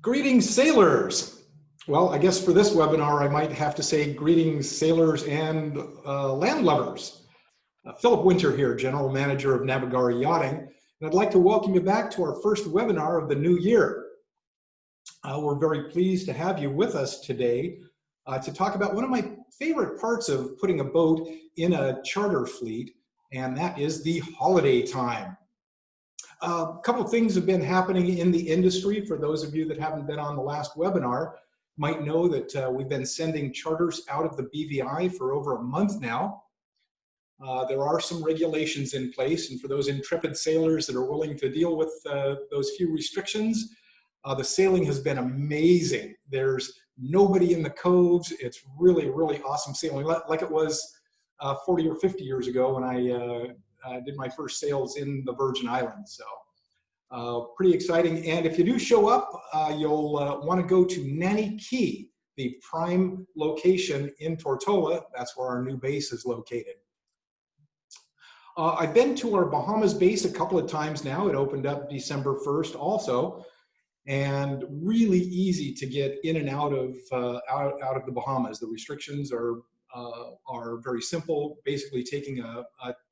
Greetings, sailors. Well, I guess for this webinar, I might have to say greetings, sailors and land lovers. Philip Winter here, General Manager of Navigare Yachting, and I'd like to welcome you back to our first webinar of the new year. We're very pleased to have you with us today to talk about one of my favorite parts of putting a boat in a charter fleet, and that is the holiday time. A couple of things have been happening in the industry. For those of you that haven't been on the last webinar, might know that we've been sending charters out of the BVI for over a month now. There are some regulations in place, and for those intrepid sailors that are willing to deal with those few restrictions, the sailing has been amazing. There's nobody in the coves. It's really, really awesome sailing, like it was 40 or 50 years ago when I did my first sails in the Virgin Islands. So pretty exciting. And if you do show up, you'll want to go to Nanny Key, the prime location in Tortola. That's where our new base is located. I've been to our Bahamas base a couple of times now. It opened up December 1st also, and really easy to get in and out of the Bahamas. The restrictions are very simple, basically taking a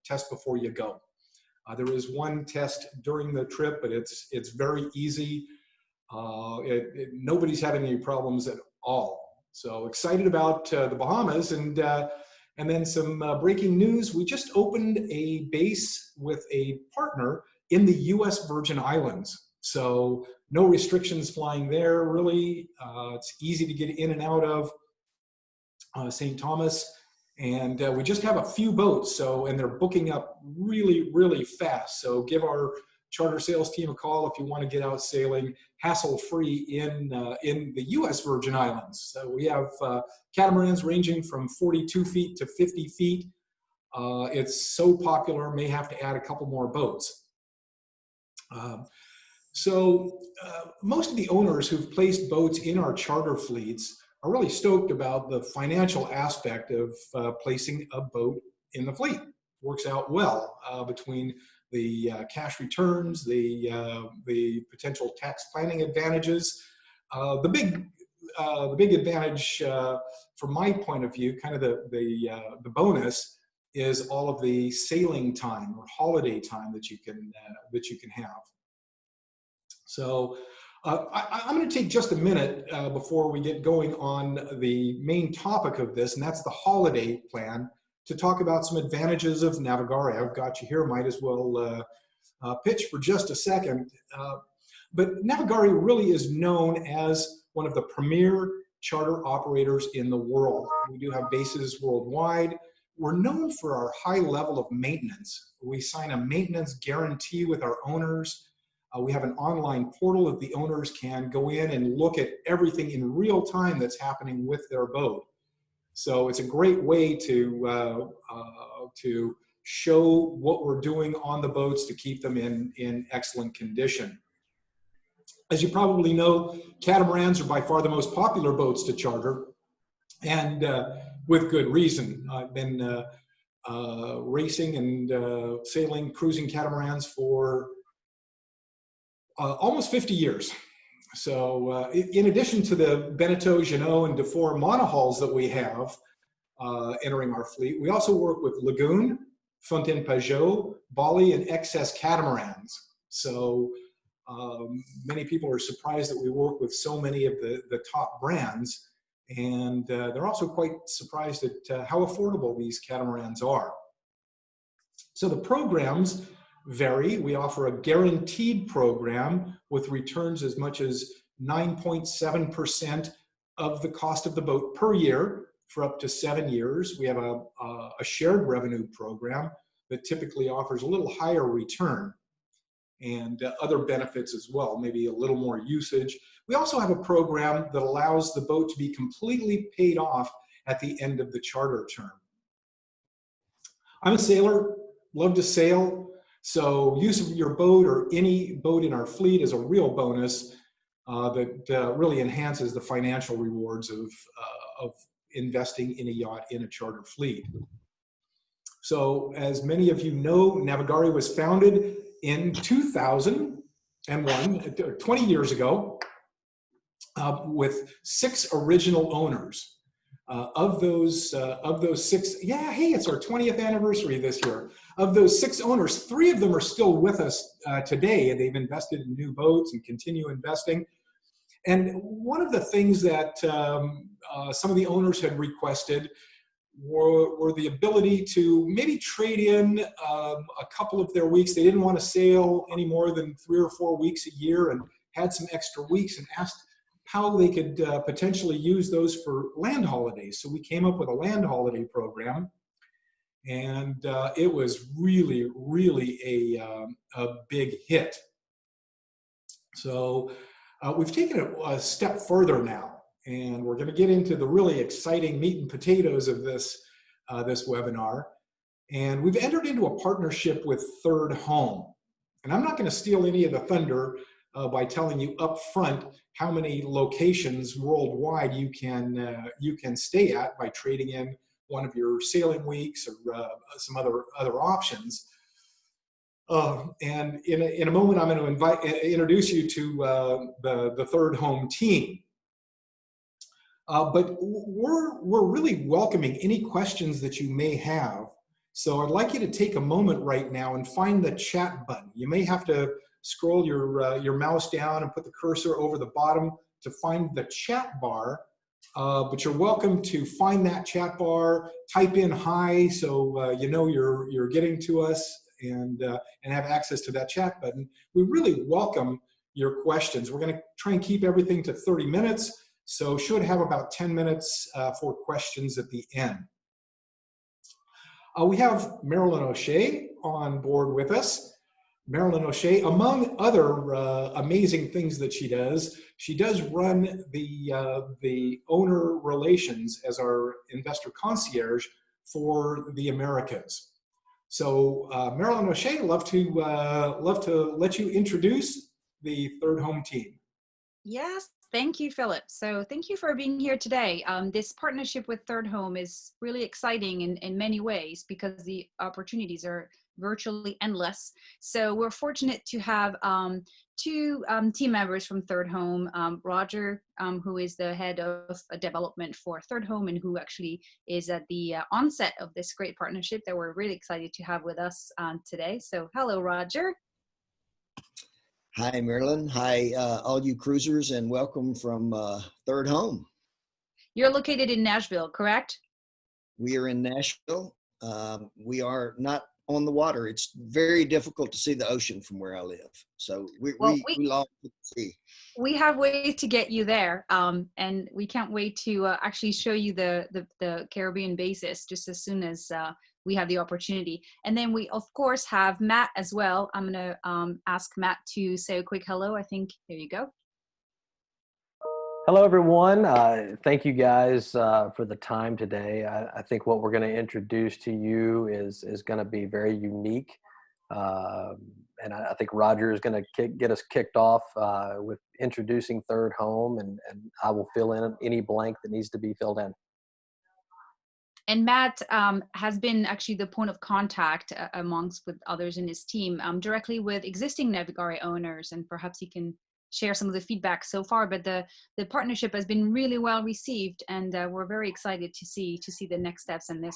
test before you go. There is one test during the trip, but it's very easy. Nobody's having any problems at all. So excited about the Bahamas, and then some breaking news. We just opened a base with a partner in the U.S. Virgin Islands. So no restrictions flying there, really. It's easy to get in and out of St. Thomas. And we just have a few boats, and they're booking up really, really fast. So give our charter sales team a call if you want to get out sailing hassle-free in the U.S. Virgin Islands. So we have catamarans ranging from 42 feet to 50 feet. It's so popular, may have to add a couple more boats. Most of the owners who've placed boats in our charter fleets are really stoked about the financial aspect of placing a boat in the fleet. Works out well between the cash returns, the potential tax planning advantages. The big advantage from my point of view, kind of the bonus, is all of the sailing time or holiday time that you can have. So I'm going to take just a minute before we get going on the main topic of this, and that's the holiday plan, to talk about some advantages of Navigare. I've got you here, might as well pitch for just a second. But Navigare really is known as one of the premier charter operators in the world. We do have bases worldwide. We're known for our high level of maintenance. We sign a maintenance guarantee with our owners. We have an online portal that the owners can go in and look at everything in real time that's happening with their boat. So it's a great way to show what we're doing on the boats to keep them in excellent condition. As you probably know, catamarans are by far the most popular boats to charter, and with good reason. I've been racing and sailing cruising catamarans for almost 50 years. So in addition to the Beneteau, Jeanneau, and Dufour monohulls that we have entering our fleet, we also work with Lagoon, Fontaine Pajot, Bali, and XS catamarans. So many people are surprised that we work with so many of the top brands, and they're also quite surprised at how affordable these catamarans are. So the programs vary. We offer a guaranteed program with returns as much as 9.7% of the cost of the boat per year for up to 7 years. We have a shared revenue program that typically offers a little higher return and other benefits as well, maybe a little more usage. We also have a program that allows the boat to be completely paid off at the end of the charter term. I'm a sailor, love to sail. So use of your boat or any boat in our fleet is a real bonus that really enhances the financial rewards of investing in a yacht in a charter fleet. So as many of you know, Navigare was founded in 2001, 20 years ago. with 6 original owners. Of those 6, yeah, hey, it's our 20th anniversary this year. Of those 6 owners, 3 of them are still with us today, and they've invested in new boats and continue investing. And one of the things that some of the owners had requested were the ability to maybe trade in a couple of their weeks. They didn't want to sail any more than 3 or 4 weeks a year, and had some extra weeks, and asked how they could potentially use those for land holidays. So we came up with a land holiday program, and it was really, really a big hit. So we've taken it a step further now, and we're going to get into the really exciting meat and potatoes of this webinar. And we've entered into a partnership with Third Home. And I'm not going to steal any of the thunder by telling you up front how many locations worldwide you can stay at by trading in one of your sailing weeks or some other options. And in a moment, I'm going to introduce you to the Third Home team. But we're really welcoming any questions that you may have. So I'd like you to take a moment right now and find the chat button. You may have to scroll your mouse down and put the cursor over the bottom to find the chat bar. But you're welcome to find that chat bar, type in hi, so you know you're getting to us, and have access to that chat button. We really welcome your questions. We're going to try and keep everything to 30 minutes, so should have about 10 minutes for questions at the end. We have Marilyn O'Shea on board with us. Marilyn O'Shea, among other amazing things that she does run the owner relations as our investor concierge for the Americas. So Marilyn O'Shea, love to let you introduce the Third Home team. Yes, thank you, Philip. So thank you for being here today. This partnership with Third Home is really exciting in many ways because the opportunities are virtually endless. So we're fortunate to have 2 team members from Third Home, Roger, who is the head of development for Third Home and who actually is at the onset of this great partnership that we're really excited to have with us today. So hello, Roger. Hi, Marilyn. Hi, all you cruisers, and welcome from Third Home. You're located in Nashville, correct? We are in Nashville. We are not on the water. It's very difficult to see the ocean from where I live. So we long to see. We have ways to get you there, and we can't wait to actually show you the Caribbean basis just as soon as we have the opportunity. And then we, of course, have Matt as well. I'm going to ask Matt to say a quick hello. I think, there you go. Hello, everyone. Thank you guys for the time today. I think what we're going to introduce to you is going to be very unique. And I think Roger is going to get us kicked off with introducing Third Home, and I will fill in any blank that needs to be filled in. And Matt has been actually the point of contact amongst with others in his team directly with existing Navigare owners, and perhaps he can share some of the feedback so far. But the partnership has been really well received, and we're very excited to see the next steps in this,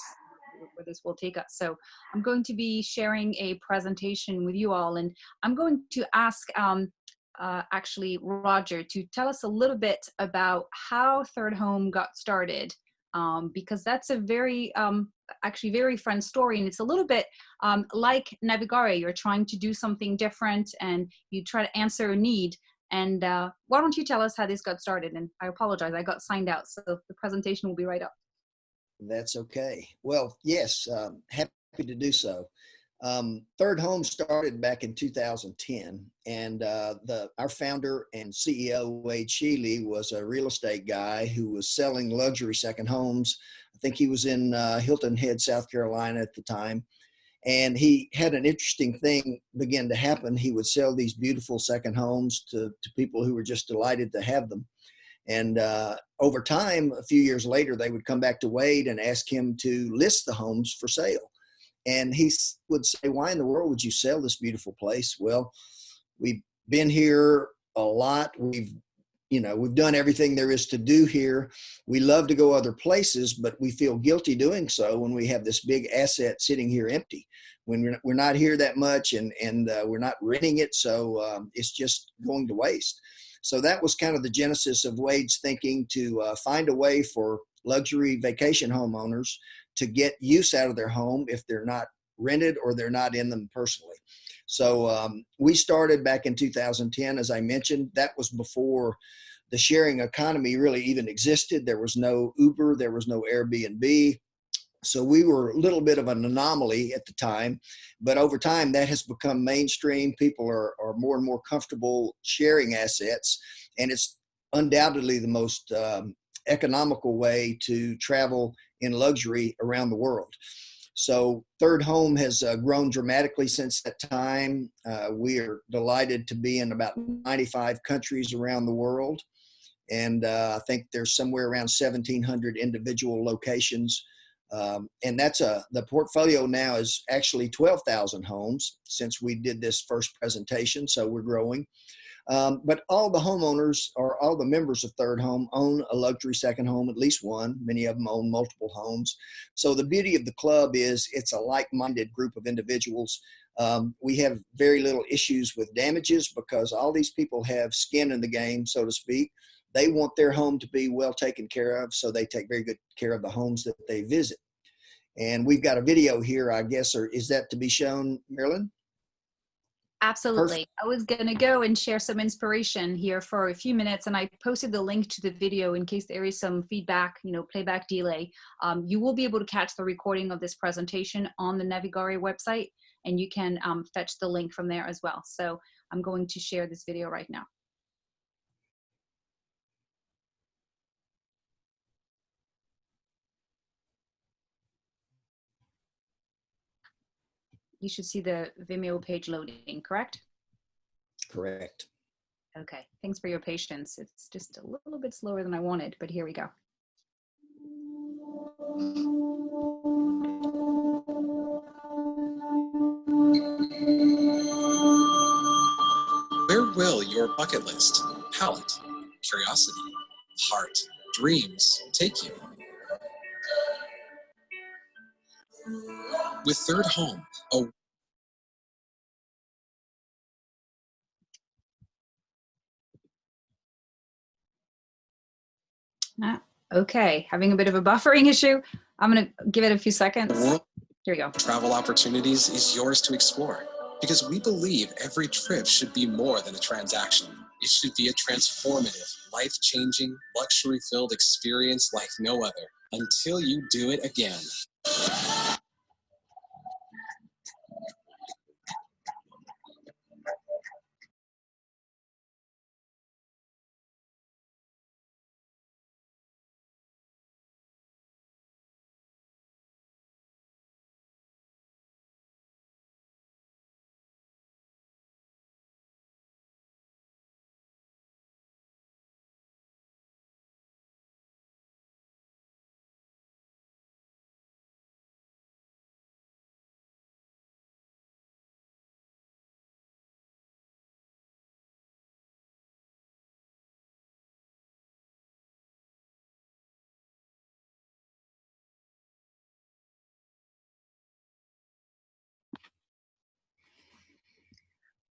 where this will take us. So I'm going to be sharing a presentation with you all, and I'm going to ask actually Roger to tell us a little bit about how Third Home got started. Because that's a very, actually very fun story. And it's a little bit like Navigare. You're trying to do something different and you try to answer a need. And why don't you tell us how this got started? And I apologize, I got signed out, so the presentation will be right up. That's okay. Well, yes, happy to do so. Third Home started back in 2010, and our founder and CEO, Wade Sheely, was a real estate guy who was selling luxury second homes. I think he was in Hilton Head, South Carolina at the time. And he had an interesting thing begin to happen. He would sell these beautiful second homes to people who were just delighted to have them. And over time, a few years later, they would come back to Wade and ask him to list the homes for sale. And he would say, why in the world would you sell this beautiful place? Well, we've been here a lot. We've you know, we've done everything there is to do here. We love to go other places, but we feel guilty doing so when we have this big asset sitting here empty, when we're not here that much, and we're not renting it. So it's just going to waste. So that was kind of the genesis of Wade's thinking, to find a way for luxury vacation homeowners to get use out of their home if they're not rented or they're not in them personally. So we started back in 2010, as I mentioned. That was before the sharing economy really even existed. There was no Uber, there was no Airbnb. So we were a little bit of an anomaly at the time, but over time that has become mainstream. People are more and more comfortable sharing assets, and it's undoubtedly the most economical way to travel in luxury around the world. So Third Home has grown dramatically since that time. We are delighted to be in about 95 countries around the world. And I think there's somewhere around 1,700 individual locations. And that's the portfolio now is actually 12,000 homes since we did this first presentation. So we're growing. But all the homeowners, or all the members of Third Home, own a luxury second home, at least one. Many of them own multiple homes. So the beauty of the club is it's a like-minded group of individuals. We have very little issues with damages because all these people have skin in the game, so to speak. They want their home to be well taken care of, so they take very good care of the homes that they visit. And we've got a video here, I guess, or is that to be shown, Marilyn? Absolutely. Perfect. I was going to go and share some inspiration here for a few minutes, and I posted the link to the video in case there is some feedback, playback delay. You will be able to catch the recording of this presentation on the Navigare website, and you can fetch the link from there as well. So I'm going to share this video right now. You should see the Vimeo page loading, correct? Correct. Okay, thanks for your patience. It's just a little bit slower than I wanted, but here we go. Where will your bucket list, palette, curiosity, heart, dreams take you? With Third Home, Okay, having a bit of a buffering issue. I'm going to give it a few seconds. Here we go. Travel opportunities is yours to explore, because we believe every trip should be more than a transaction. It should be a transformative, life-changing, luxury-filled experience like no other, until you do it again.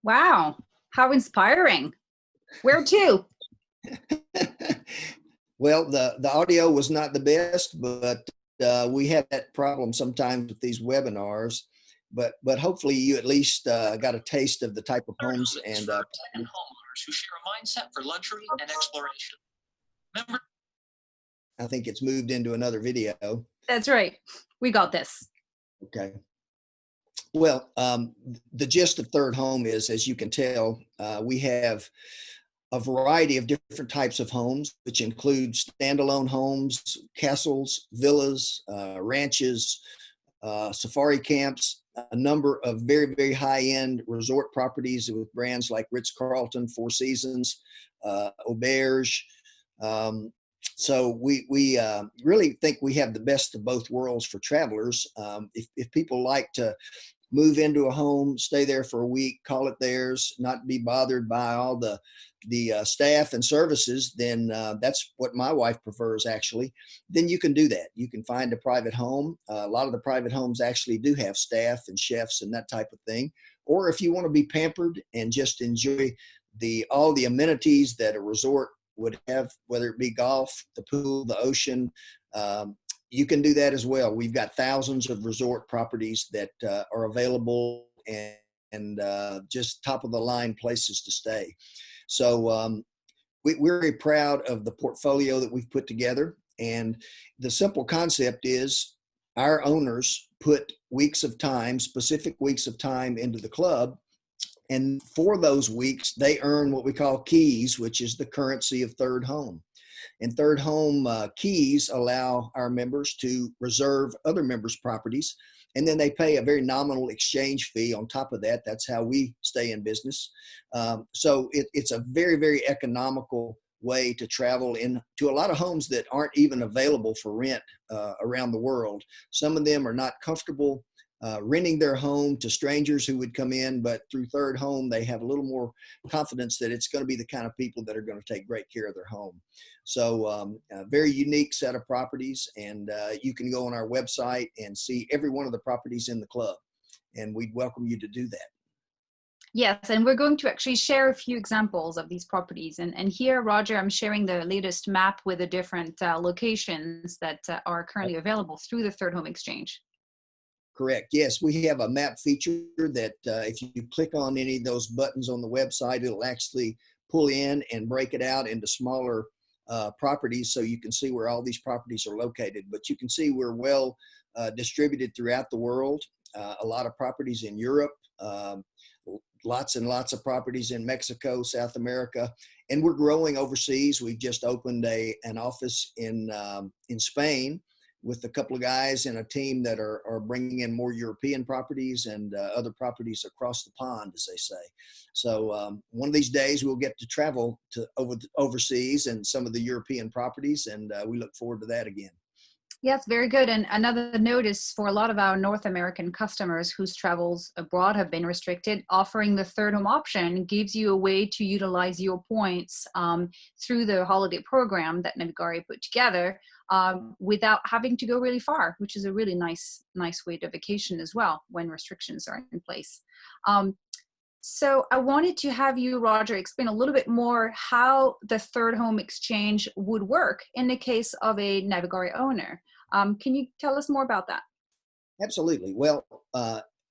Wow, how inspiring. Where to? Well, the audio was not the best, but we have that problem sometimes with these webinars. But hopefully you at least got a taste of the type of homes and homeowners who share a mindset for luxury and exploration. Remember, I think it's moved into another video. That's right. We got this. Okay. Well, the gist of Third Home is, as you can tell, we have a variety of different types of homes, which include standalone homes, castles, villas, ranches, safari camps, a number of very, very high-end resort properties with brands like Ritz-Carlton, Four Seasons, Auberge. So we really think we have the best of both worlds for travelers. If people like to move into a home, stay there for a week, call it theirs, not be bothered by all the staff and services, then that's what my wife prefers actually. Then you can do that. You can find a private home. A lot of the private homes actually do have staff and chefs and that type of thing. Or if you want to be pampered and just enjoy all the amenities that a resort would have, whether it be golf, the pool, the ocean, you can do that as well. We've got thousands of resort properties that are available and just top of the line places to stay. So we're very proud of the portfolio that we've put together. And the simple concept is our owners put weeks of time, specific weeks of time into the club. And for those weeks, they earn what we call keys, which is the currency of Third Home. And Third Home keys allow our members to reserve other members' properties. And then they pay a very nominal exchange fee on top of that. That's how we stay in business. So it's a very, very economical way to travel into a lot of homes that aren't even available for rent around the world. Some of them are not comfortable renting their home to strangers who would come in, but through Third Home, they have a little more confidence that it's going to be the kind of people that are going to take great care of their home. So a very unique set of properties, and you can go on our website and see every one of the properties in the club, and we'd welcome you to do that. Yes, and we're going to actually share a few examples of these properties. And here, Roger, I'm sharing the latest map with the different locations that are currently available through the Third Home Exchange. Correct. Yes, we have a map feature that if you click on any of those buttons on the website, it'll actually pull in and break it out into smaller properties so you can see where all these properties are located. But you can see we're well distributed throughout the world. A lot of properties in Europe, lots and lots of properties in Mexico, South America, and we're growing overseas. We've just opened an office in Spain with a couple of guys and a team that are bringing in more European properties and other properties across the pond, as they say. So one of these days we'll get to travel to overseas and some of the European properties, and we look forward to that again. Yes, very good. And another note is for a lot of our North American customers whose travels abroad have been restricted, offering the Third Home option gives you a way to utilize your points through the holiday program that Navigare put together without having to go really far, which is a really nice way to vacation as well when restrictions are in place. So I wanted to have you, Roger, explain a little bit more how the Third Home Exchange would work in the case of a Navigare owner. Can you tell us more about that? Absolutely. Well,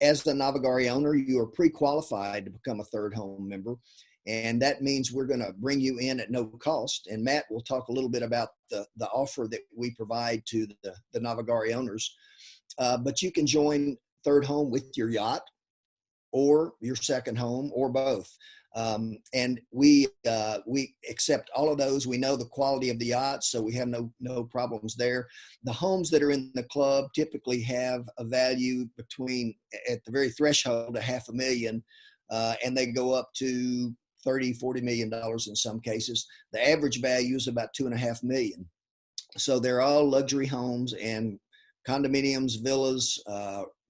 as a Navigare owner, you are pre-qualified to become a Third Home member. And that means we're going to bring you in at no cost. And Matt will talk a little bit about the offer that we provide to the Navigare owners. But you can join Third Home with your yacht or your second home or both. And we accept all of those. We know the quality of the yachts, so we have no problems there. The homes that are in the club typically have a value between, at the very threshold, $500,000, and they go up to $30-40 million in some cases. The average value is about $2.5 million. So they're all luxury homes and condominiums, villas,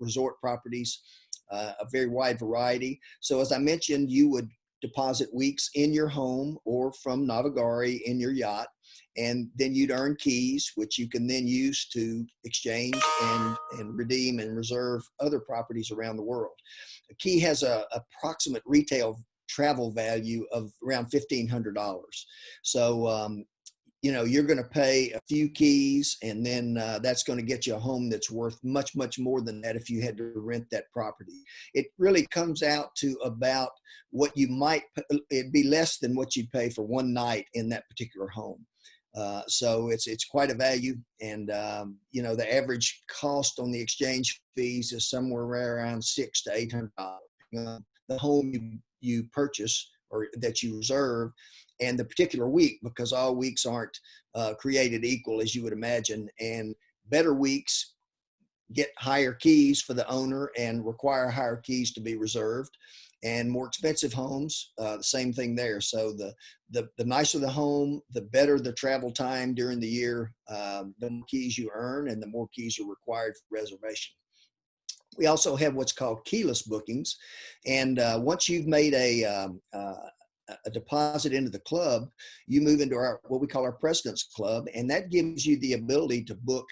resort properties, a very wide variety. So as I mentioned, you would deposit weeks in your home or from Navigare in your yacht, and then you'd earn keys, which you can then use to exchange and redeem and reserve other properties around the world. A key has a approximate retail travel value of around $1,500. So you're going to pay a few keys, and then that's going to get you a home that's worth much, much more than that if you had to rent that property. It really comes out to about what you might, it'd be less than what you'd pay for one night in that particular home. So it's quite a value. And, the average cost on the exchange fees is somewhere around $600 to $800. The home you purchase or that you reserve, and the particular week, because all weeks aren't created equal, as you would imagine. And better weeks get higher keys for the owner and require higher keys to be reserved. And more expensive homes, the same thing there. So the nicer the home, the better the travel time during the year, the more keys you earn and the more keys are required for reservation. We also have what's called keyless bookings. And once you've made a deposit into the club, you move into what we call our President's Club, and that gives you the ability to book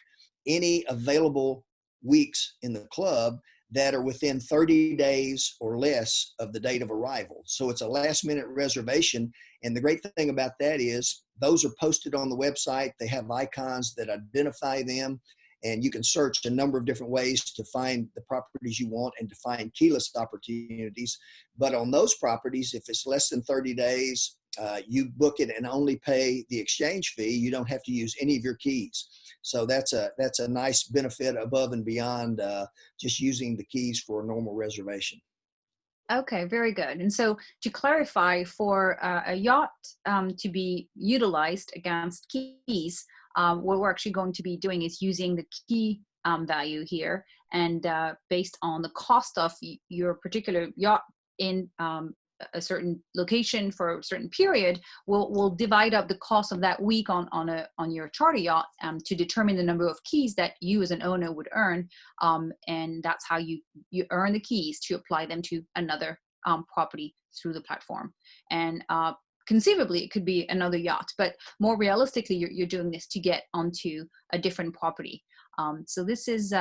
any available weeks in the club that are within 30 days or less of the date of arrival. So it's a last minute reservation. And the great thing about that is those are posted on the website. They have icons that identify them, and you can search a number of different ways to find the properties you want and to find keyless opportunities. But on those properties, if it's less than 30 days, you book it and only pay the exchange fee. You don't have to use any of your keys. So that's a nice benefit above and beyond just using the keys for a normal reservation. Okay, very good. And so to clarify, for a yacht to be utilized against keys, what we're actually going to be doing is using the key value here, and based on the cost of your particular yacht in a certain location for a certain period, we'll divide up the cost of that week on your charter yacht to determine the number of keys that you as an owner would earn, and that's how you earn the keys to apply them to another property through the platform. And conceivably it could be another yacht, but more realistically you're doing this to get onto a different property. So this is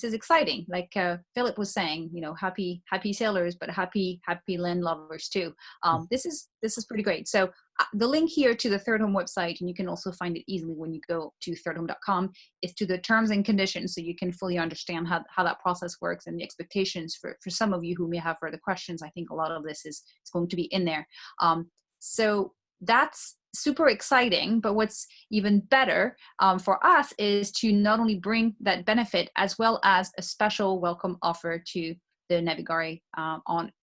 exciting. Like Philip was saying, happy sailors, but happy land lovers too. This is pretty great. So the link here to the Third Home website, and you can also find it easily when you go to thirdhome.com, is to the terms and conditions, so you can fully understand how that process works and the expectations for some of you who may have further questions. I think a lot of this is going to be in there. So that's super exciting, but what's even better for us is to not only bring that benefit, as well as a special welcome offer to the Navigare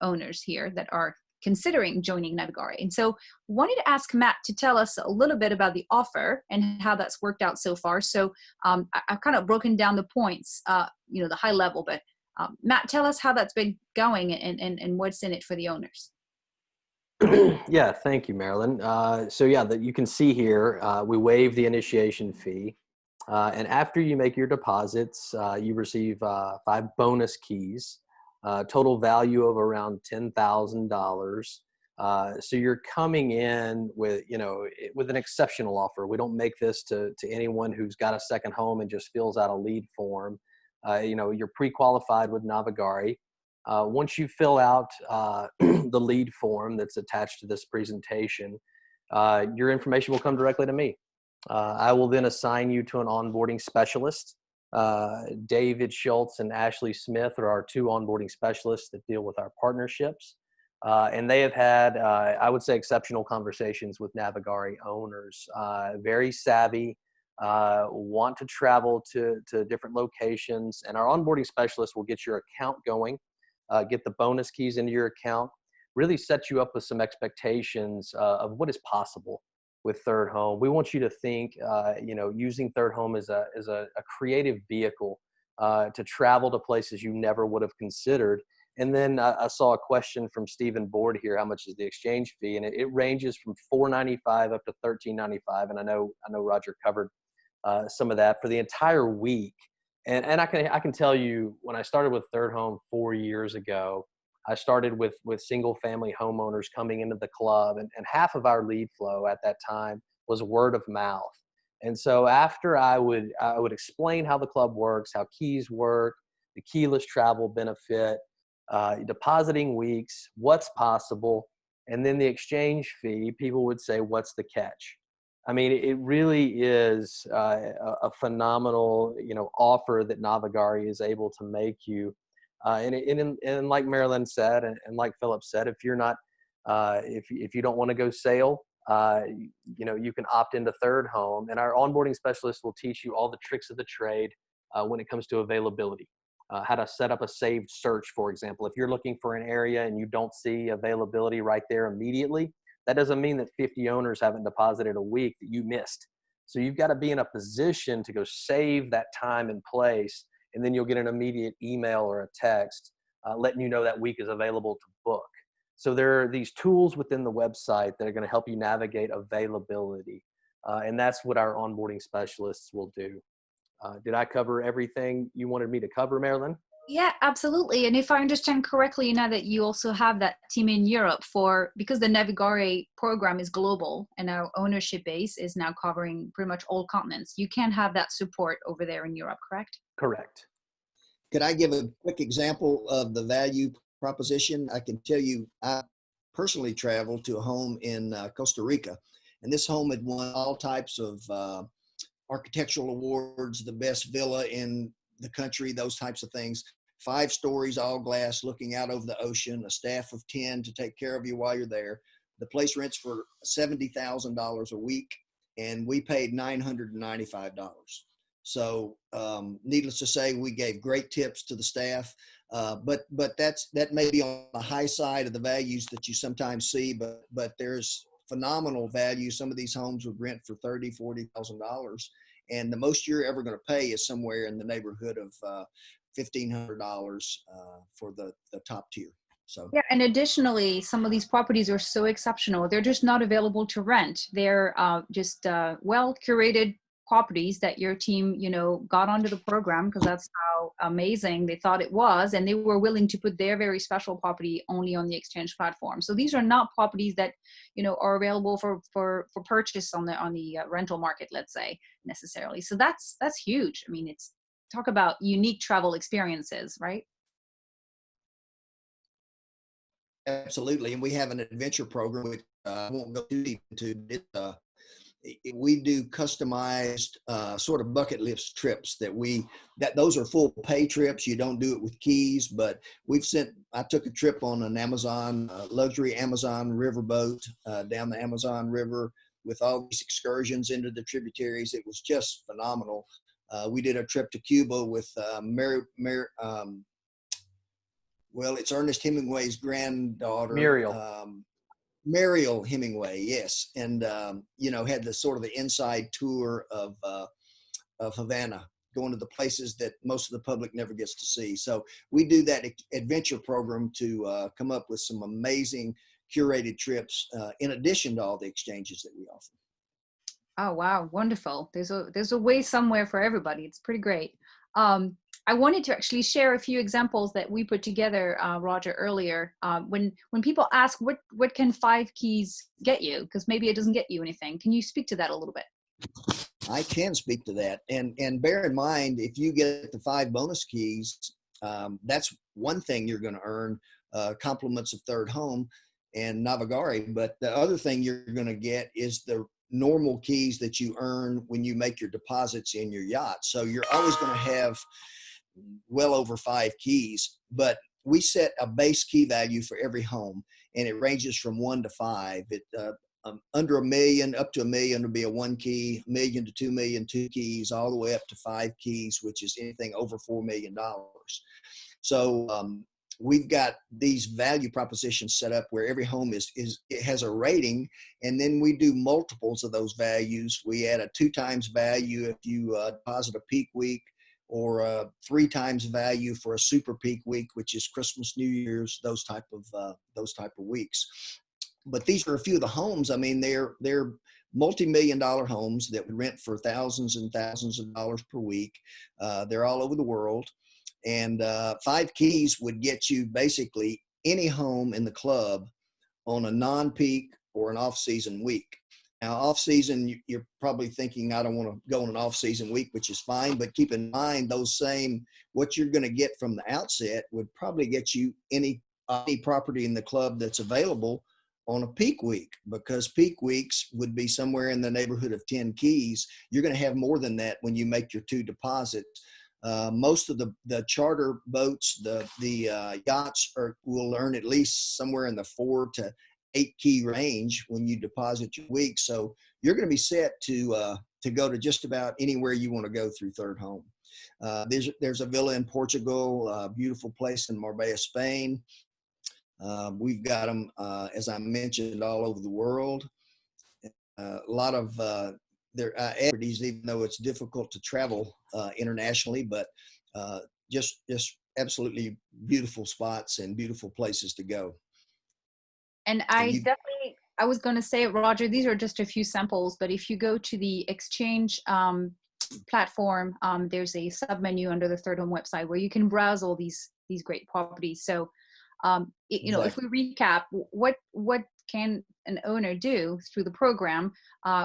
owners here that are considering joining Navigare. And so wanted to ask Matt to tell us a little bit about the offer and how that's worked out so far. So I've kind of broken down the points, the high level, but Matt, tell us how that's been going and what's in it for the owners. Yeah, thank you, Marilyn. So yeah, that you can see here, we waive the initiation fee. And after you make your deposits, you receive 5 bonus keys, total value of around $10,000. So you're coming in with, with an exceptional offer. We don't make this to anyone who's got a second home and just fills out a lead form. You're pre-qualified with Navigare. Once you fill out the lead form that's attached to this presentation, your information will come directly to me. I will then assign you to an onboarding specialist. David Schultz and Ashley Smith are our 2 onboarding specialists that deal with our partnerships. And they have had, I would say, exceptional conversations with Navigare owners. Very savvy, want to travel to different locations. And our onboarding specialist will get your account going. Get the bonus keys into your account, really set you up with some expectations of what is possible with Third Home. We want you to think, using Third Home as a creative vehicle to travel to places you never would have considered. And then I saw a question from Stephen Board here, how much is the exchange fee? And it ranges from $4.95 up to $13.95. And I know Roger covered some of that for the entire week. And I can tell you, when I started with Third Home 4 years ago, I started with single family homeowners coming into the club, and half of our lead flow at that time was word of mouth. And so after I would explain how the club works, how keys work, the keyless travel benefit, depositing weeks, what's possible, and then the exchange fee, people would say, what's the catch? I mean, it really is a phenomenal, offer that Navigare is able to make you. And like Marilyn said, and like Philip said, if you're not, if you don't want to go sail, you can opt into Third Home, and our onboarding specialist will teach you all the tricks of the trade when it comes to availability. How to set up a saved search, for example. If you're looking for an area and you don't see availability right there immediately, that doesn't mean that 50 owners haven't deposited a week that you missed. So you've got to be in a position to go save that time and place, and then you'll get an immediate email or a text letting you know that week is available to book. So there are these tools within the website that are going to help you navigate availability. And that's what our onboarding specialists will do. Did I cover everything you wanted me to cover, Marilyn? Yeah, absolutely. And if I understand correctly, now that you also have that team in Europe because the Navigare program is global and our ownership base is now covering pretty much all continents, you can have that support over there in Europe, correct? Correct. Could I give a quick example of the value proposition? I can tell you, I personally traveled to a home in Costa Rica, and this home had won all types of architectural awards, the best villa in the country, those types of things. 5 stories, all glass, looking out over the ocean, a staff of 10 to take care of you while you're there. The place rents for $70,000 a week, and we paid $995. So, needless to say, we gave great tips to the staff. But that may be on the high side of the values that you sometimes see, but there's phenomenal value. Some of these homes would rent for $30,000, $40,000, and the most you're ever going to pay is somewhere in the neighborhood of $1,500 for the top tier. So Yeah, and additionally, some of these properties are so exceptional. They're just not available to rent. They're just well curated properties that your team, got onto the program because that's how amazing they thought it was, and they were willing to put their very special property only on the exchange platform. So these are not properties that are available for purchase on the rental market, let's say, necessarily. So that's huge. I mean, it's talk about unique travel experiences, right? absolutely, and we have an adventure program which I won't go too deep into. We do customized sort of bucket list trips that those are full pay trips. You don't do it with keys, but I took a trip on an Amazon luxury Amazon riverboat down the Amazon River with all these excursions into the tributaries. It was just phenomenal. We did a trip to Cuba with it's Ernest Hemingway's granddaughter. Muriel. Mariel Hemingway, yes, and had the sort of the inside tour of Havana, going to the places that most of the public never gets to see. So we do that adventure program to come up with some amazing curated trips in addition to all the exchanges that we offer. Oh, wow. Wonderful. There's a way somewhere for everybody. It's pretty great. I wanted to actually share a few examples that we put together, Roger, earlier. When people ask, what can 5 keys get you? Because maybe it doesn't get you anything. Can you speak to that a little bit? I can speak to that. And bear in mind, if you get the 5 bonus keys, that's one thing you're going to earn, compliments of Third Home and Navigare. But the other thing you're going to get is the normal keys that you earn when you make your deposits in your yacht. So you're always going to have well over 5 keys, but we set a base key value for every home, and it ranges from 1 to 5. Under $1 million, up to $1 million would be a 1 key, $1 million to $2 million, 2 keys, all the way up to 5 keys, which is anything over $4 million. So we've got these value propositions set up where every home it has a rating, and then we do multiples of those values. We add a 2 times value if you deposit a peak week, or 3 times value for a super peak week, which is Christmas, New Year's, those type of weeks. But these are a few of the homes. I mean, they're multi-million-dollar homes that would rent for thousands and thousands of dollars per week. They're all over the world. And 5 keys would get you basically any home in the club on a non-peak or an off-season week. Now, off-season, you're probably thinking, I don't want to go on an off-season week, which is fine. But keep in mind, what you're going to get from the outset would probably get you any property in the club that's available on a peak week, because peak weeks would be somewhere in the neighborhood of 10 keys. You're going to have more than that when you make your 2 deposits. Most of the charter boats, the yachts will earn at least somewhere in the 4 to 8 key range when you deposit your week. So you're going to be set to go to just about anywhere you want to go through Third Home. There's a villa in Portugal, a beautiful place in Marbella, Spain. We've got them, as I mentioned, all over the world. A lot of their properties, even though it's difficult to travel internationally, but just absolutely beautiful spots and beautiful places to go. And I was going to say, Roger, these are just a few samples, but if you go to the exchange platform, there's a submenu under the Third Home website where you can browse all these great properties. So, you know, if we recap, what can an owner do through the program?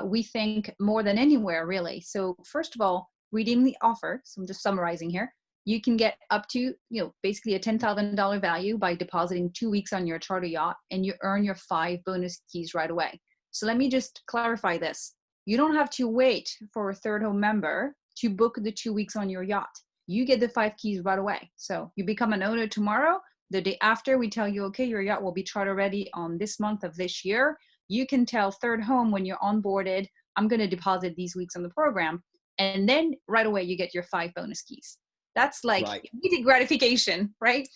We think more than anywhere, really. So, first of all, redeem the offer. So, I'm just summarizing here. You can get up to, you know, basically a $10,000 value by depositing 2 weeks on your charter yacht, and you earn your 5 bonus keys right away. So let me just clarify this. You don't have to wait for a Third Home member to book the 2 weeks on your yacht. You get the 5 keys right away. So you become an owner tomorrow. The day after, we tell you, okay, your yacht will be charter ready on this month of this year. You can tell Third Home when you're onboarded, I'm going to deposit these weeks on the program. And then right away, you get your 5 bonus keys. That's like immediate gratification, right?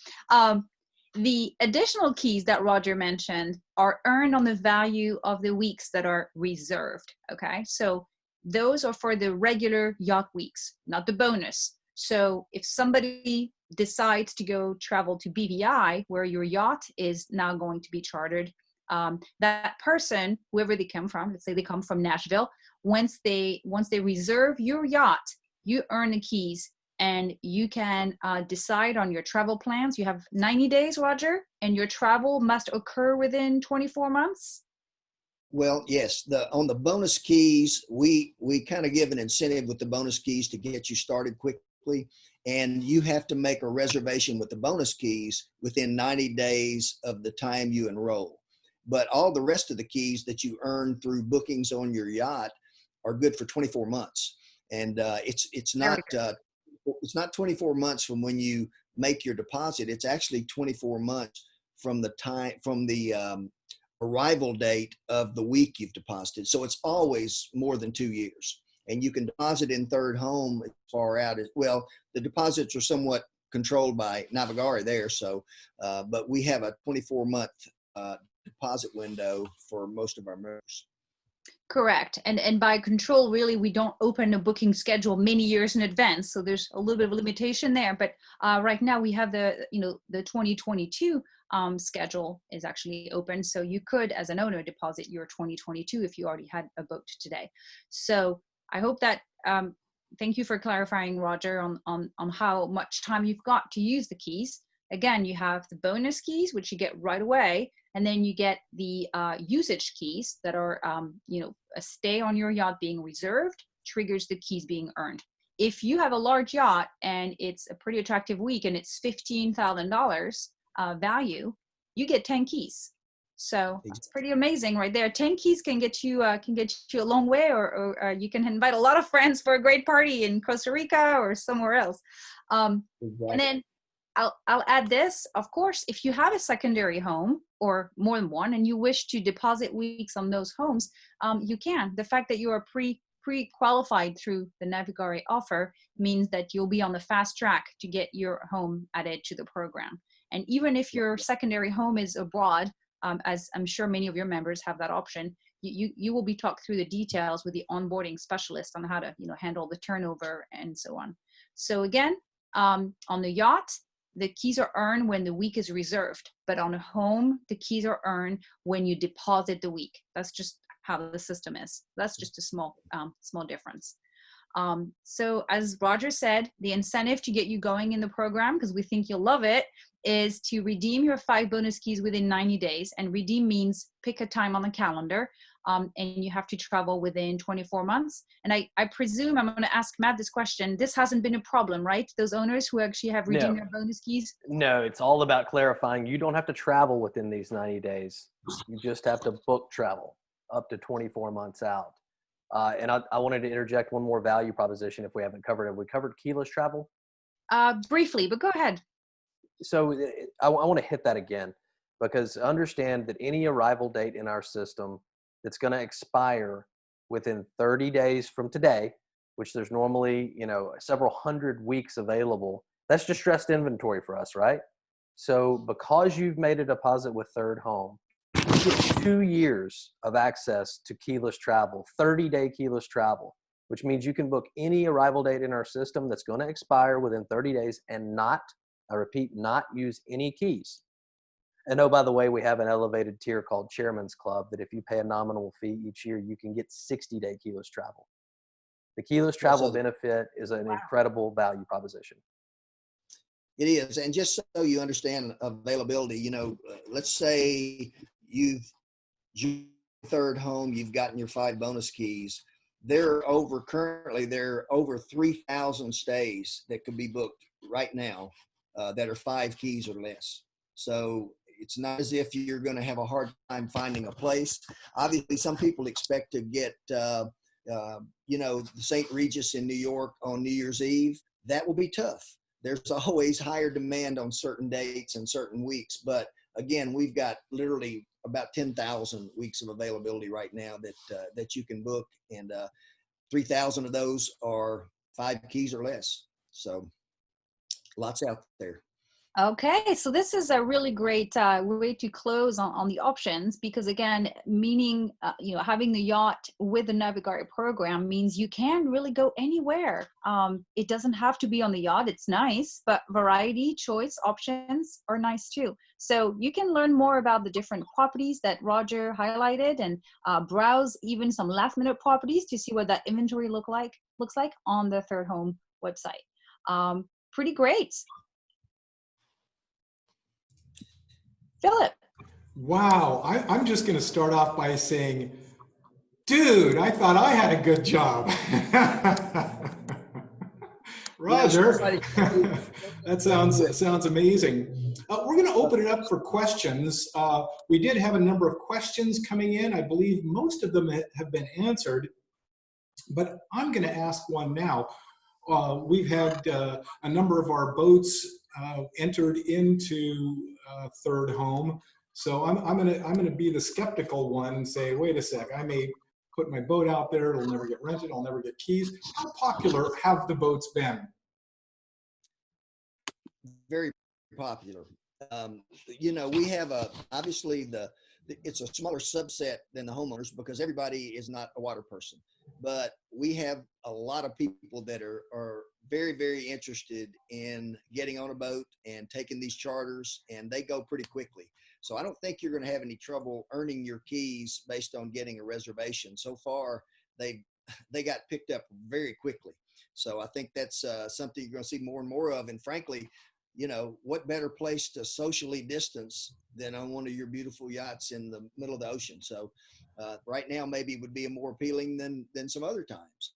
The additional keys that Roger mentioned are earned on the value of the weeks that are reserved, okay? So those are for the regular yacht weeks, not the bonus. So if somebody decides to go travel to BVI, where your yacht is now going to be chartered, that person, whoever they come from, let's say they come from Nashville, once they reserve your yacht, you earn the keys, and you can decide on your travel plans. You have 90 days, Roger, and your travel must occur within 24 months. Well, yes. On the bonus keys, we kind of give an incentive with the bonus keys to get you started quickly, and you have to make a reservation with the bonus keys within 90 days of the time you enroll. But all the rest of the keys that you earn through bookings on your yacht are good for 24 months, and it's not 24 months from when you make your deposit. It's actually 24 months from the arrival date of the week you've deposited. So it's always more than 2 years. And you can deposit in Third Home as far out as well. The deposits are somewhat controlled by Navigare there. So, but we have a 24-month deposit window for most of our members. Correct. And by control, really, we don't open a booking schedule many years in advance. So there's a little bit of a limitation there. But right now we have the 2022 schedule is actually open. So you could, as an owner, deposit your 2022 if you already had a boat today. So I hope that, thank you for clarifying, Roger, on how much time you've got to use the keys. Again, you have the bonus keys, which you get right away. And then you get the usage keys that are, a stay on your yacht being reserved triggers the keys being earned. If you have a large yacht and it's a pretty attractive week and it's $15,000 value, you get 10 keys. So it's pretty amazing right there. 10 keys can get you a long way, or you can invite a lot of friends for a great party in Costa Rica or somewhere else. And then I'll add this, of course, if you have a secondary home or more than one and you wish to deposit weeks on those homes, you can. The fact that you are pre-qualified through the Navigare offer means that you'll be on the fast track to get your home added to the program. And even if your secondary home is abroad, as I'm sure many of your members have that option, you will be talked through the details with the onboarding specialist on how to handle the turnover and so on. So again, on the yacht, the keys are earned when the week is reserved, but on a home, the keys are earned when you deposit the week. That's just how the system is. That's just a small difference. So as Roger said, the incentive to get you going in the program, because we think you'll love it, is to redeem your 5 bonus keys within 90 days. And redeem means pick a time on the calendar, and you have to travel within 24 months. And I presume I'm going to ask Matt this question. This hasn't been a problem, right? Those owners who actually have redeemed their bonus keys? No, it's all about clarifying. You don't have to travel within these 90 days. You just have to book travel up to 24 months out. And I wanted to interject one more value proposition if we haven't covered it. Have we covered keyless travel? Briefly, but go ahead. So I want to hit that again, because understand that any arrival date in our system that's going to expire within 30 days from today, which there's normally, several hundred weeks available, that's distressed inventory for us, right? So because you've made a deposit with Third Home, you get 2 years of access to keyless travel, 30-day keyless travel, which means you can book any arrival date in our system that's going to expire within 30 days and not use any keys. And oh, by the way, we have an elevated tier called Chairman's Club that if you pay a nominal fee each year, you can get 60-day keyless travel. The keyless So travel benefit is an incredible value proposition. it is. And just so you understand availability, you know, let's say you've third home, you've gotten your 5 bonus keys. Currently there are over 3,000 stays that could be booked right now that are 5 keys or less. So it's not as if you're going to have a hard time finding a place. Obviously, some people expect to get, you know, the St. Regis in New York on New Year's Eve. That will be tough. There's always higher demand on certain dates and certain weeks. But again, we've got literally about 10,000 weeks of availability right now that you can book, and 3,000 of those are 5 keys or less. So lots out there. Okay, so this is a really great way to close on the options, because again, meaning you know, having the yacht with the Navigare program means you can really go anywhere. It doesn't have to be on the yacht. It's nice, but variety, choice, options are nice too. So you can learn more about the different properties that Roger highlighted, and browse even some last minute properties to see what that inventory looks like on the Third Home website. Pretty great. Philip. Wow, I'm just going to start off by saying, dude, I thought I had a good job. Roger, that sounds amazing. We're going to open it up for questions. We did have a number of questions coming in. I believe most of them have been answered, but I'm going to ask one now. We've had a number of our boats entered into Third Home, so I'm gonna be the skeptical one and say, wait a sec, I may put my boat out there, it'll never get rented, I'll never get keys. How popular have the boats been? Very popular. You know, we have obviously it's a smaller subset than the homeowners because everybody is not a water person, but we have a lot of people that are very, very interested in getting on a boat and taking these charters, and they go pretty quickly. So I don't think you're going to have any trouble earning your keys based on getting a reservation. So far, they got picked up very quickly. So I think that's something you're going to see more and more of. And frankly, you know, what better place to socially distance than on one of your beautiful yachts in the middle of the ocean? So right now, maybe it would be more appealing than some other times.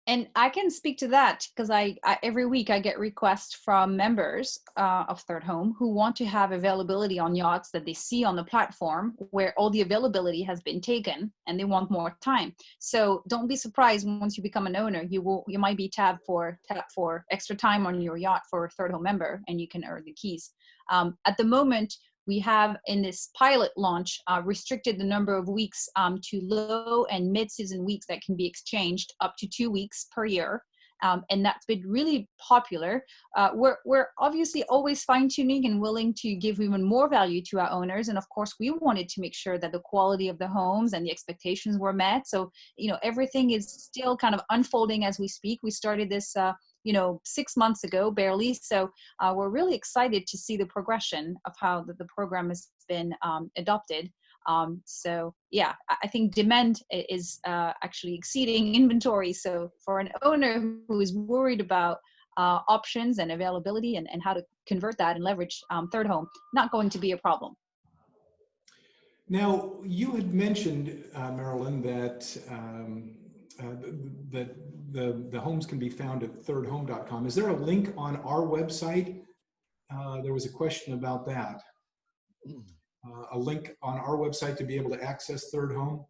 And I can speak to that because I every week I get requests from members of Third Home who want to have availability on yachts that they see on the platform where all the availability has been taken, and they want more time. So don't be surprised once you become an owner, you might be tapped for extra time on your yacht for a Third Home member, and you can earn the keys. At the moment, we have in this pilot launch restricted the number of weeks to low and mid-season weeks that can be exchanged up to 2 weeks per year. And that's been really popular. We're obviously always fine-tuning and willing to give even more value to our owners. And of course, we wanted to make sure that the quality of the homes and the expectations were met. So, you know, everything is still kind of unfolding as we speak. We started this 6 months ago, barely. So we're really excited to see the progression of how the program has been adopted. So yeah, I think demand is actually exceeding inventory. So for an owner who is worried about options and availability and how to convert that and leverage Third Home, not going to be a problem. Now, you had mentioned, Marilyn, that the homes can be found at thirdhome.com. Is there a link on our website? There was a question about that. A link on our website to be able to access Third Home?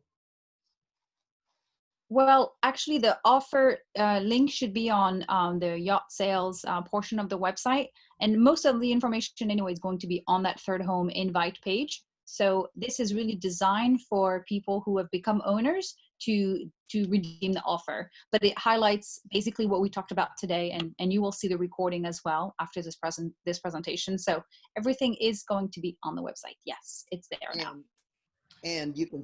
Well, actually, the offer link should be on the yacht sales portion of the website. And most of the information anyway is going to be on that Third Home invite page. So this is really designed for people who have become owners to redeem the offer. But it highlights basically what we talked about today, and you will see the recording as well after this presentation. So everything is going to be on the website. Yes, it's there now. And you can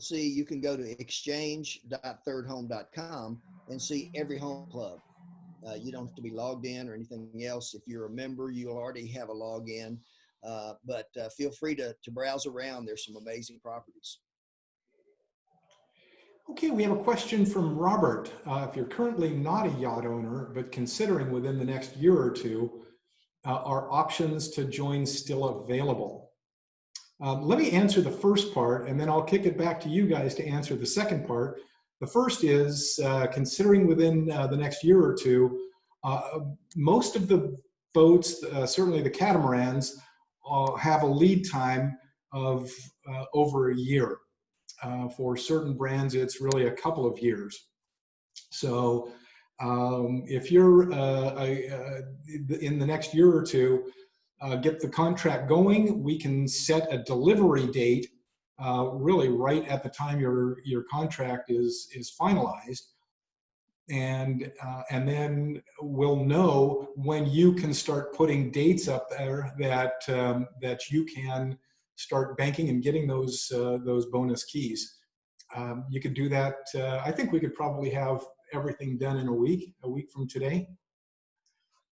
go to exchange.thirdhome.com and see every home club. You don't have to be logged in or anything else. If you're a member, you'll already have a login. But feel free to browse around. There's some amazing properties. Okay, we have a question from Robert. If you're currently not a yacht owner, but considering within the next year or two, are options to join still available? Let me answer the first part, and then I'll kick it back to you guys to answer the second part. The first is considering within the next year or two, most of the boats, certainly the catamarans, have a lead time of over a year. For certain brands, it's really a couple of years. So if you're in the next year or two, get the contract going, we can set a delivery date really right at the time your contract is finalized. And then we'll know when you can start putting dates up there that that you can start banking and getting those bonus keys. You could do that. I think we could probably have everything done in a week from today.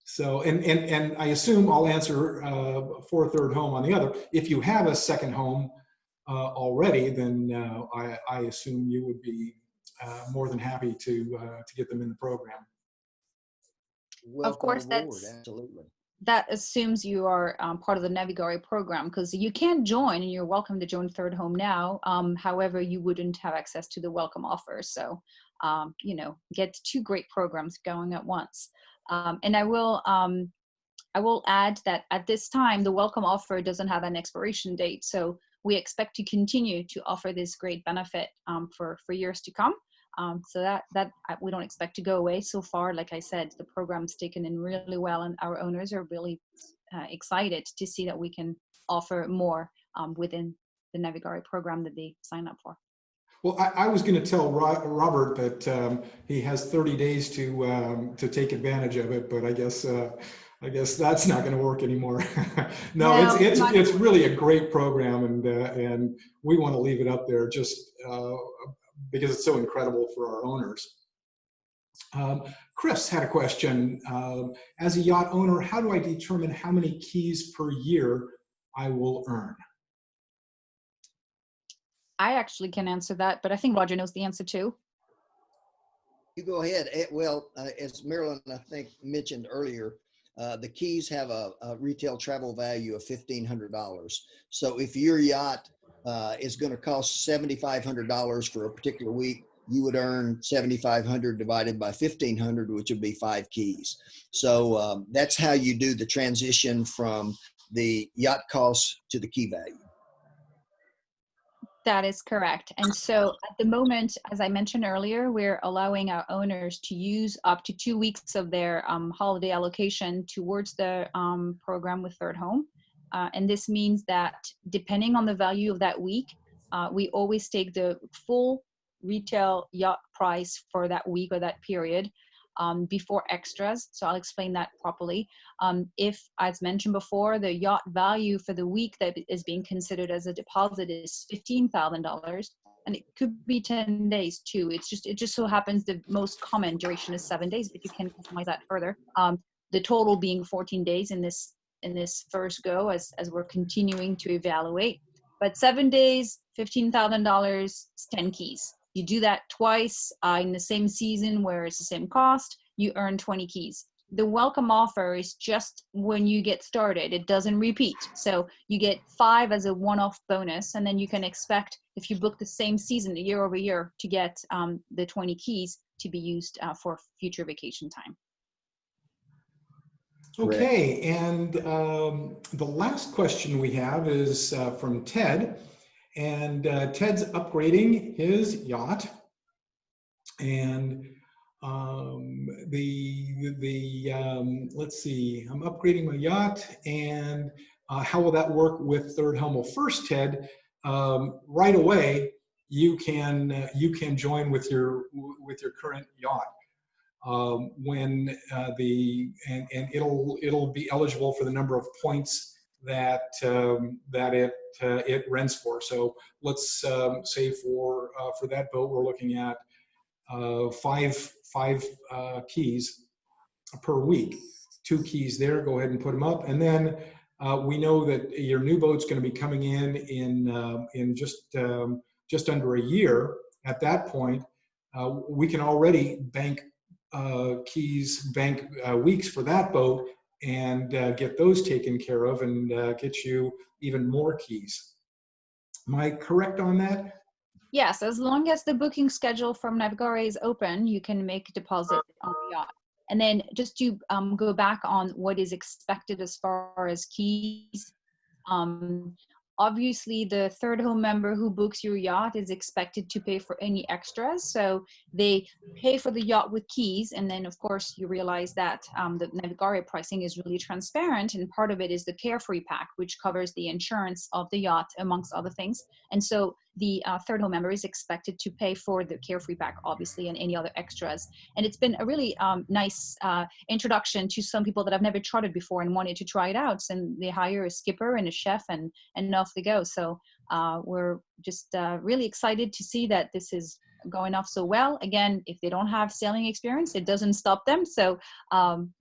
So, and I assume I'll answer for Third Home on the other. If you have a second home already, then I assume you would be more than happy to get them in the program. Welcome Of course, aboard. Absolutely. that assumes you are part of the Navigare program, because you can join and you're welcome to join Third Home now. However, you wouldn't have access to the welcome offers. So, you know, get two great programs going at once. And I will add that at this time, the welcome offer doesn't have an expiration date. So we expect to continue to offer this great benefit for years to come. So that we don't expect to go away. So far, like I said, the program's taken in really well, and our owners are really excited to see that we can offer more within the Navigare program that they sign up for. Well, I was going to tell Robert that he has 30 days to take advantage of it, but I guess that's not going to work anymore. No, it's really a great program, and we want to leave it up there just because it's so incredible for our owners. Chris had a question. As a yacht owner, how do I determine how many keys per year I will earn? I actually can answer that, but I think Roger knows the answer too. You go ahead. Well, as Marilyn, I think, mentioned earlier, the keys have a retail travel value of $1,500. So if your yacht is going to cost $7,500 for a particular week, you would earn $7,500 divided by 1,500, which would be 5 keys. So that's how you do the transition from the yacht cost to the key value. That is correct. And so at the moment, as I mentioned earlier, we're allowing our owners to use up to 2 weeks of their holiday allocation towards the program with Third Home. And this means that depending on the value of that week, we always take the full retail yacht price for that week or that period before extras. So I'll explain that properly. If, as mentioned before, the yacht value for the week that is being considered as a deposit is $15,000, and it could be 10 days too. It just so happens the most common duration is 7 days, but you can customize that further. The total being 14 days in this first go as we're continuing to evaluate. But 7 days, $15,000, 10 keys. You do that twice in the same season where it's the same cost, you earn 20 keys. The welcome offer is just when you get started. It doesn't repeat. So you get 5 as a one-off bonus, and then you can expect, if you book the same season year over year, to get the 20 keys to be used for future vacation time. Okay, and the last question we have is from Ted. And Ted's upgrading his yacht, and let's see, I'm upgrading my yacht, and how will that work with Third Home? Well, first, Ted, right away you can join with your current yacht. When it'll be eligible for the number of points that it rents for. So let's say for that boat, we're looking at five keys per week. 2 keys there. Go ahead and put them up, and then we know that your new boat's going to be coming in just under a year. at that point, we can already bank weeks for that boat and get those taken care of and get you even more keys. Am I correct on that? Yes, as long as the booking schedule from Navigare is open, you can make a deposit on the yacht. And then just to go back on what is expected as far as keys, obviously the third home member who books your yacht is expected to pay for any extras. So they pay for the yacht with keys, and then of course you realize that the Navigare pricing is really transparent, and part of it is the Carefree pack, which covers the insurance of the yacht amongst other things. And so the third home member is expected to pay for the Carefree pack, obviously, and any other extras. And it's been a really nice introduction to some people that have never chartered before and wanted to try it out. And they hire a skipper and a chef, and off they go. So we're just really excited to see that this is going off so well. Again, if they don't have sailing experience, it doesn't stop them. So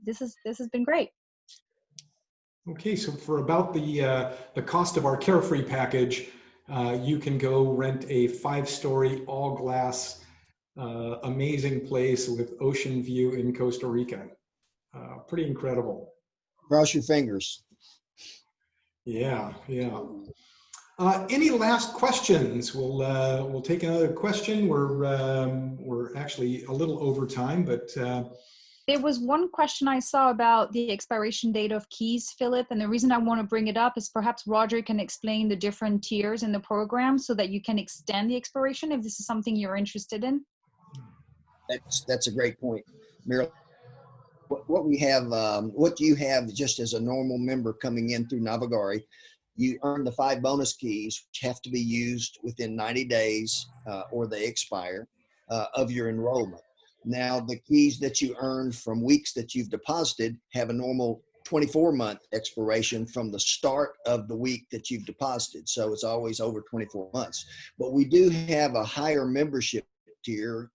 this has been great. Okay, so for about the cost of our Carefree package, you can go rent a 5-story all glass amazing place with ocean view in Costa Rica. Pretty incredible. Cross your fingers. Yeah, yeah. Any last questions? We'll take another question. We're actually a little over time, but there was one question I saw about the expiration date of keys, Philip, and the reason I want to bring it up is perhaps Roger can explain the different tiers in the program so that you can extend the expiration if this is something you're interested in. That's a great point, Marilyn. What we have, what you have just as a normal member coming in through Navigare, you earn the 5 bonus keys, which have to be used within 90 days or they expire of your enrollment. Now, the keys that you earn from weeks that you've deposited have a normal 24-month expiration from the start of the week that you've deposited. So it's always over 24 months. But we do have a higher membership tier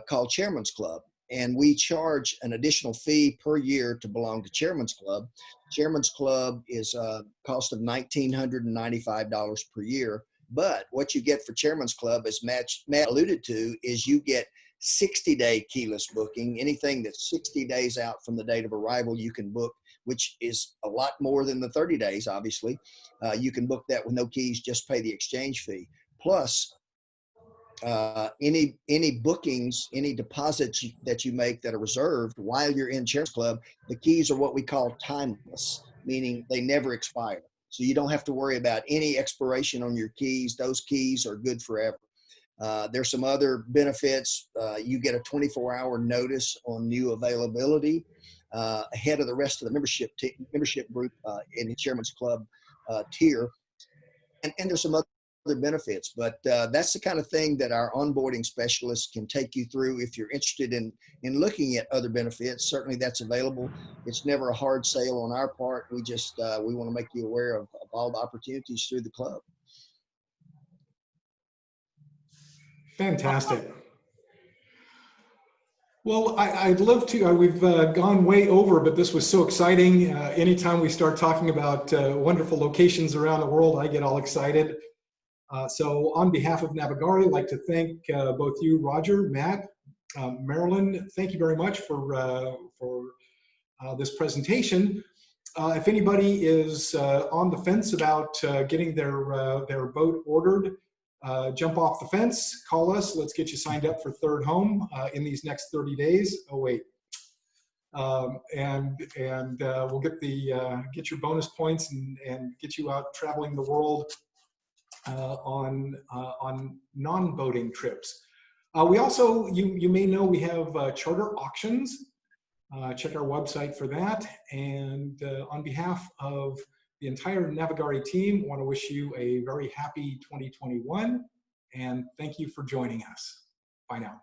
called Chairman's Club. And we charge an additional fee per year to belong to Chairman's Club. Chairman's Club is a cost of $1,995 per year. But what you get for Chairman's Club, as Matt alluded to, is you get 60-day keyless booking. Anything that's 60 days out from the date of arrival, you can book, which is a lot more than the 30 days, obviously. You can book that with no keys, just pay the exchange fee. Plus, any bookings, any deposits that you make that are reserved while you're in Chairman's Club, the keys are what we call timeless, meaning they never expire. So you don't have to worry about any expiration on your keys. Those keys are good forever. There's some other benefits. You get a 24-hour notice on new availability ahead of the rest of the membership group in the Chairman's Club tier. And there's some other benefits, but that's the kind of thing that our onboarding specialists can take you through if you're interested in looking at other benefits. Certainly that's available. It's never a hard sale on our part. We just we want to make you aware of all the opportunities through the club. fantastic. Well, I'd love to, we've gone way over, but this was so exciting. Anytime we start talking about wonderful locations around the world, I get all excited. So on behalf of Navigare, I'd like to thank both you, Roger, Matt, Marilyn. Thank you very much for this presentation. If anybody is on the fence about getting their boat ordered, jump off the fence, call us. Let's get you signed up for Third Home in these next 30 days. Oh wait, and we'll get your bonus points and get you out traveling the world on non-boating trips. We also, you may know, we have charter auctions. Check our website for that. And on behalf of the entire Navigare team, I want to wish you a very happy 2021, and thank you for joining us. Bye now.